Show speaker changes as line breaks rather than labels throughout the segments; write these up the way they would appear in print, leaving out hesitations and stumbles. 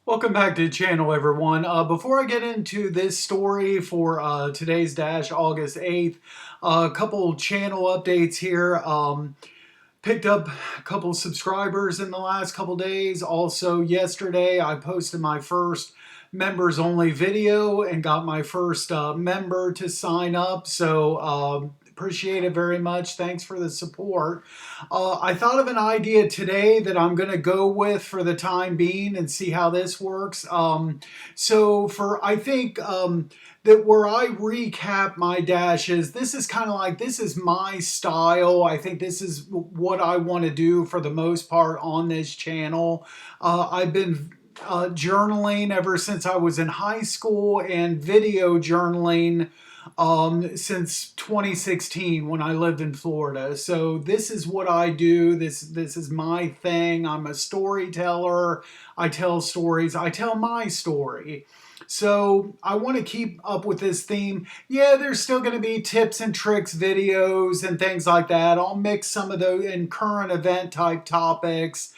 Welcome back to the channel, everyone. Before I get into this story for today's dash, August 8th, a couple channel updates here. Picked up a couple subscribers in the last couple days. Also, yesterday, I posted my first members only video and got my first member to sign up. So, appreciate it very much. Thanks for the support. I thought of an idea today that I'm going to go with for the time being and see how this works. I think that where I recap my dashes, this is kind of like, this is my style. I think this is what I want to do for the most part on this channel. I've been journaling ever since I was in high school and video journaling since 2016 when I lived in Florida. So this is what I do. This is my thing. I'm a storyteller. I tell stories. I tell my story. So I want to keep up with this theme. Yeah, there's still going to be tips and tricks videos and things like that. I'll mix some of those in current event type topic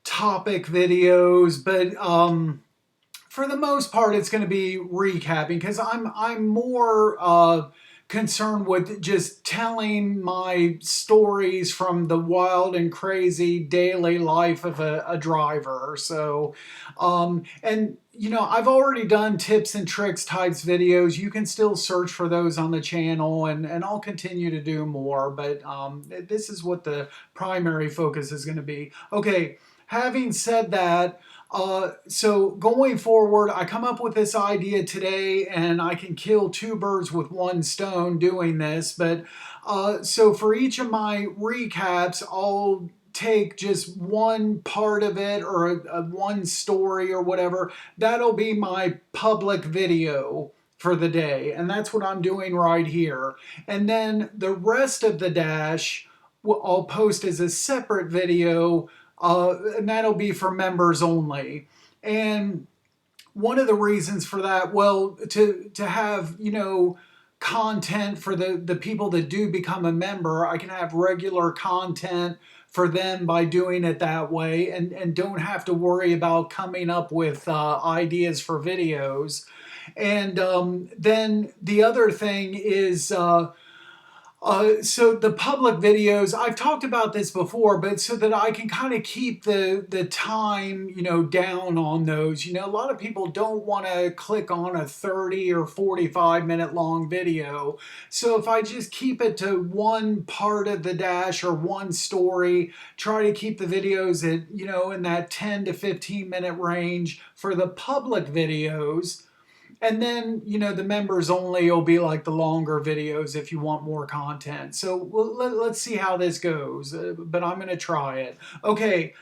videos, but for the most part, it's going to be recapping because I'm more concerned with just telling my stories from the wild and crazy daily life of a driver. So, and I've already done tips and tricks types videos. You can still search for those on the channel, and I'll continue to do more. But this is what the primary focus is going to be. Okay, having said that. So going forward, I come up with this idea today, and I can kill two birds with one stone doing this. But so for each of my recaps, I'll take just one part of it or one story or whatever. That'll be my public video for the day, and that's what I'm doing right here. And then the rest of the dash, I'll post as a separate video, and that'll be for members only. And one of the reasons for that, well, to have content for the people that do become a member, I can have regular content for them by doing it that way, and don't have to worry about coming up with ideas for videos. And then the other thing is. So the public videos, I've talked about this before, but so that I can kind of keep the time, down on those. A lot of people don't want to click on a 30 or 45-minute long video. So if I just keep it to one part of the dash or one story, try to keep the videos at, in that 10 to 15-minute range for the public videos. And then, the members only will be like the longer videos if you want more content. So let's see how this goes, but I'm going to try it. Okay,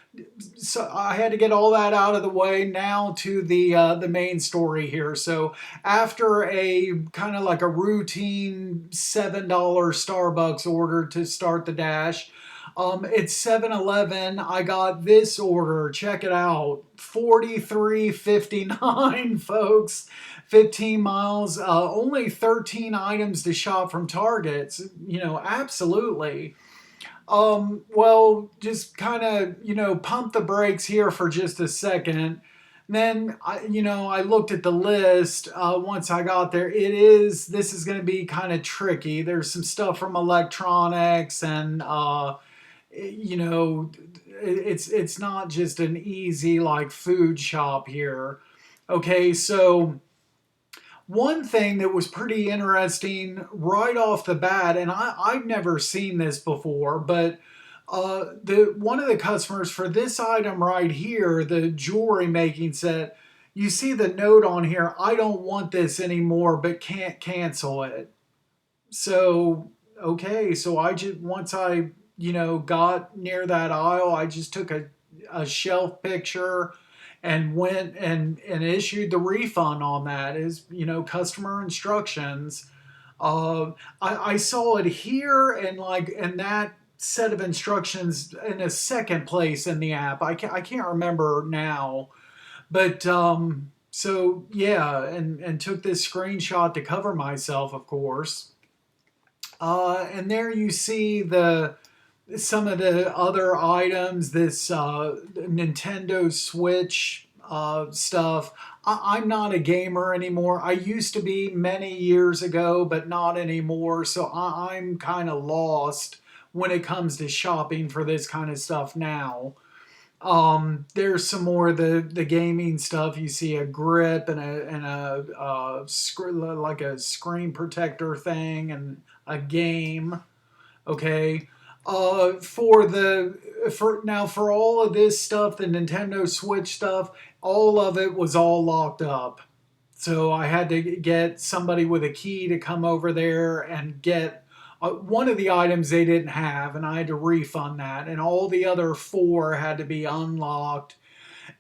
so I had to get all that out of the way. Now to the main story here. So after a kind of like a routine $7 Starbucks order to start the dash, it's 7-Eleven. I got this order. Check it out. 43.59, folks. 15 miles. Only 13 items to shop from Targets. Absolutely. Well, just kind of, pump the brakes here for just a second. Then I looked at the list once I got there. This is going to be kind of tricky. There's some stuff from electronics and it's not just an easy like food shop here. Okay, so one thing that was pretty interesting right off the bat, and I've never seen this before, but the one of the customers for this item right here, the jewelry making set, you see the note on here, I don't want this anymore, but can't cancel it. So, okay, so I just, once I, got near that aisle, I just took a shelf picture and went and issued the refund on that as, customer instructions. I saw it here and that set of instructions in a second place in the app. I can't remember now, but so yeah, and took this screenshot to cover myself, of course. And there you see some of the other items. This Nintendo Switch stuff. I'm not a gamer anymore. I used to be many years ago, but not anymore. So I'm kind of lost when it comes to shopping for this kind of stuff now. There's some more of the gaming stuff. You see a grip and like a screen protector thing and a game. Okay. For all of this stuff, the Nintendo Switch stuff, all of it was all locked up. So I had to get somebody with a key to come over there and get one of the items they didn't have, and I had to refund that. And all the other four had to be unlocked.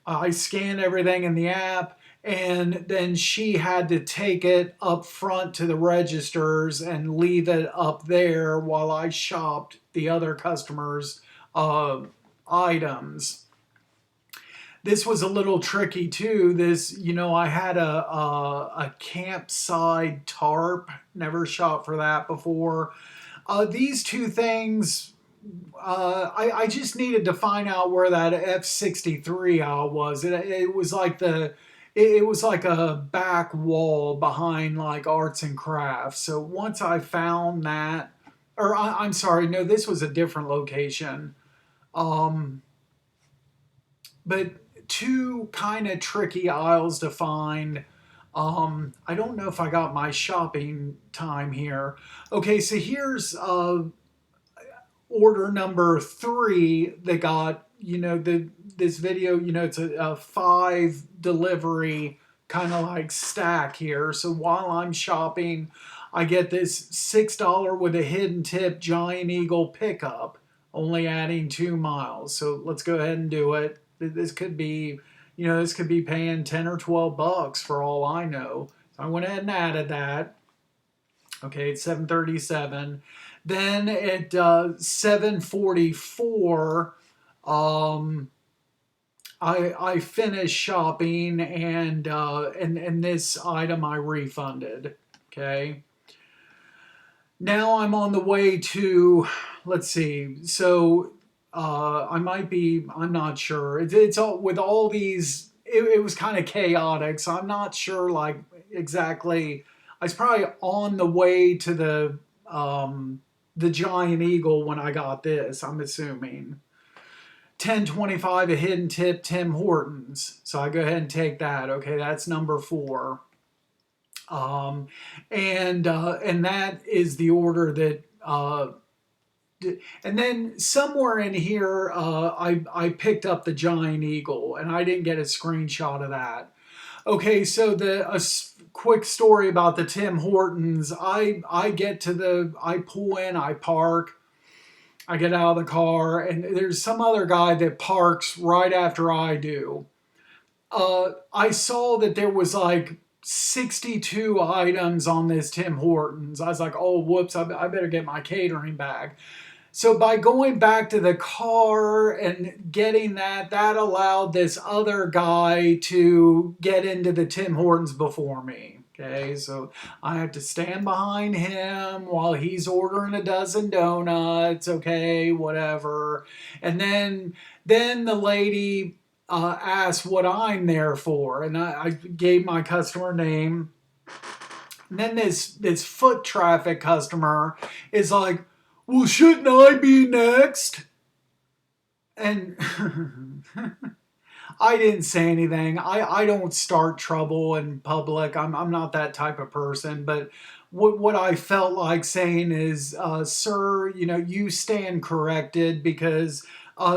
I scanned everything in the app, and then she had to take it up front to the registers and leave it up there while I shopped the other customers' items. This was a little tricky too. I had a campsite tarp. Never shopped for that before. These two things, I just needed to find out where that F-63 was. It was like it was like a back wall behind like arts and crafts. So once I found that, I'm sorry, no, this was a different location. Um, but two kind of tricky aisles to find. I don't know if I got my shopping time here. Okay, so here's order number three that got, this video, it's a five delivery kind of like stack here. So while I'm shopping, I get this $6 with a hidden tip Giant Eagle pickup, only adding 2 miles. So let's go ahead and do it. This could be, this could be paying 10 or 12 bucks for all I know. So I went ahead and added that. Okay, it's 7:37. Then at 7:44, I finished shopping and this item I refunded. Okay. Now I'm on the way to, let's see. So I'm not sure. It's all with all these. It was kind of chaotic, so I'm not sure like exactly. I was probably on the way to the Giant Eagle when I got this. I'm assuming 10.25 a hidden tip Tim Hortons. So I go ahead and take that. Okay, that's number four. And that is the order that. And then somewhere in here, I picked up the Giant Eagle, and I didn't get a screenshot of that. Okay, so quick story about the Tim Hortons. I pull in, I park, I get out of the car, and there's some other guy that parks right after I do. I saw that there was like 62 items on this Tim Hortons. I was like, oh, whoops, I better get my catering bag. So by going back to the car and getting that allowed this other guy to get into the Tim Hortons before me. Okay, so I have to stand behind him while he's ordering a dozen donuts. Okay, whatever. And then the lady asked what I'm there for, and I gave my customer name. And then this foot traffic customer is like, well, shouldn't I be next? And I didn't say anything. I don't start trouble in public. I'm not that type of person. But what I felt like saying is, sir, you stand corrected because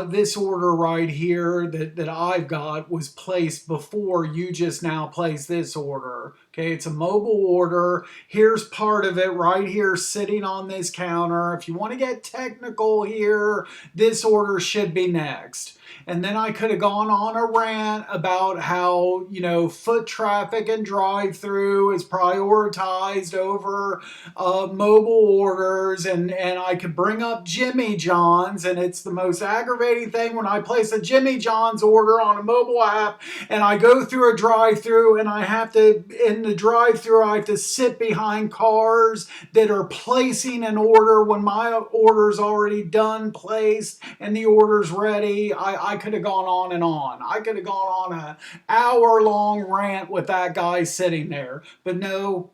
this order right here that I've got was placed before you just now placed this order. Okay, it's a mobile order. Here's part of it right here sitting on this counter. If you want to get technical here, this order should be next. And then I could have gone on a rant about how, foot traffic and drive-through is prioritized over mobile orders. And I could bring up Jimmy John's, and it's the most aggravating thing when I place a Jimmy John's order on a mobile app and I go through a drive-through and I have to, in in the drive-thru, I have to sit behind cars that are placing an order when my order's already done, placed, and the order's ready. I could have gone on and on. I could have gone on an hour-long rant with that guy sitting there. But no,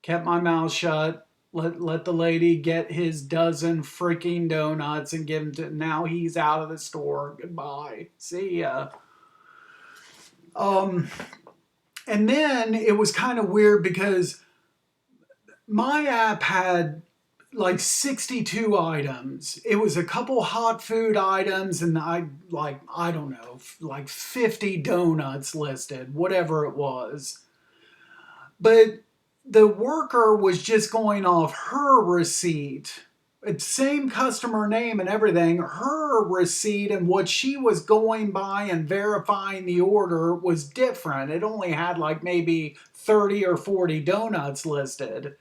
kept my mouth shut. Let the lady get his dozen freaking donuts and give them to. Now he's out of the store. Goodbye. See ya. And then it was kind of weird because my app had like 62 items. It was a couple hot food items and I don't know, like 50 donuts listed, whatever it was. But the worker was just going off her receipt. Same customer name and everything. Her receipt and what she was going by and verifying the order was different. It only had like maybe 30 or 40 donuts listed.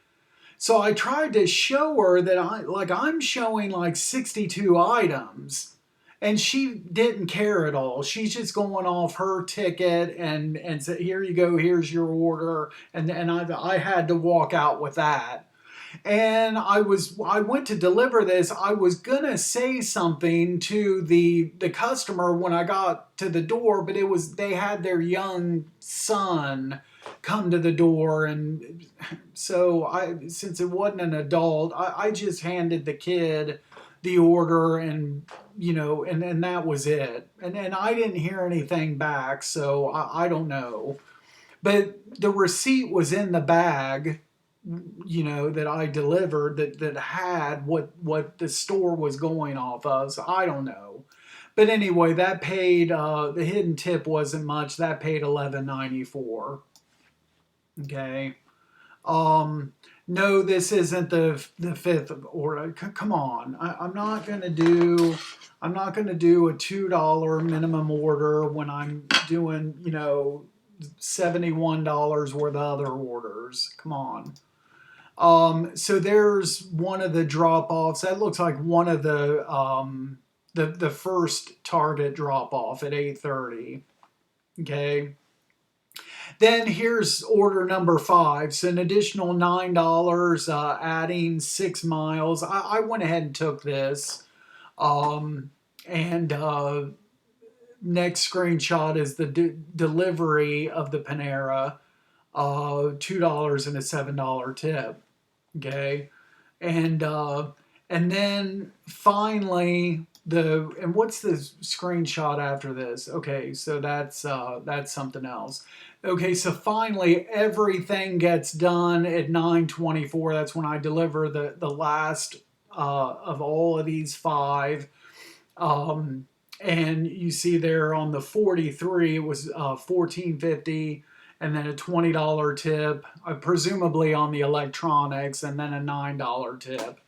So I tried to show her that I'm showing like 62 items. And she didn't care at all. She's just going off her ticket and said, here you go, here's your order. And I had to walk out with that. And I went to deliver this. I was gonna say something to the customer when I got to the door, but they had their young son come to the door, and so since it wasn't an adult, I just handed the kid the order, and and that was it. And I didn't hear anything back, so I don't know. But the receipt was in the bag, that I delivered that had what the store was going off of. So I don't know. But anyway, that paid the hidden tip wasn't much. That paid $11.94. Okay. No, this isn't the fifth order. Come on. I'm not gonna do a $2 minimum order when I'm doing, $71 worth of other orders. Come on. So there's one of the drop-offs. That looks like one of the first Target drop-off at 8:30. Okay. Then here's order number 5. So an additional $9, adding 6 miles. I went ahead and took this. And next screenshot is the delivery of the Panera. $2 and a $7 tip. Okay. And then finally and what's the screenshot after this? Okay, so that's something else. Okay, so finally everything gets done at 9:24. That's when I deliver the last of all of these 5. And you see there on the 43 it was $14.50, and then a $20 tip, presumably on the electronics, and then a $9 tip.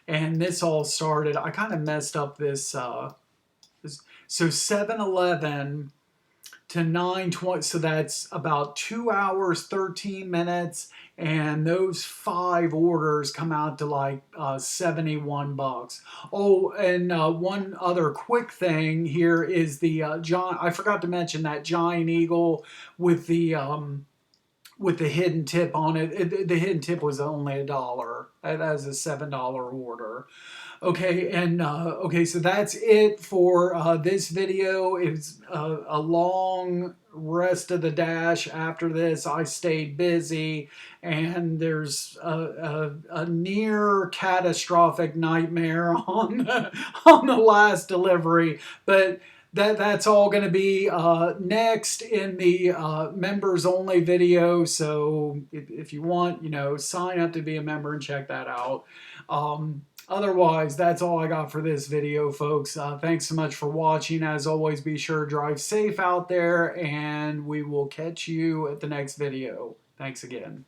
And this all started, I kind of messed up this, so 7-Eleven to 9:20, so that's about 2 hours, 13 minutes, and those 5 orders come out to like $71. Oh, and one other quick thing here is the I forgot to mention that Giant Eagle with the hidden tip on it. The hidden tip was only $1. That was a $7 order. Okay, and so that's it for this video. It's a long rest of the dash after this. I stayed busy, and there's a near catastrophic nightmare on the last delivery, but that's all going to be next in the members only video. So if you want, sign up to be a member and check that out. Otherwise, that's all I got for this video, folks. Thanks so much for watching. As always, be sure to drive safe out there, and we will catch you at the next video. Thanks again.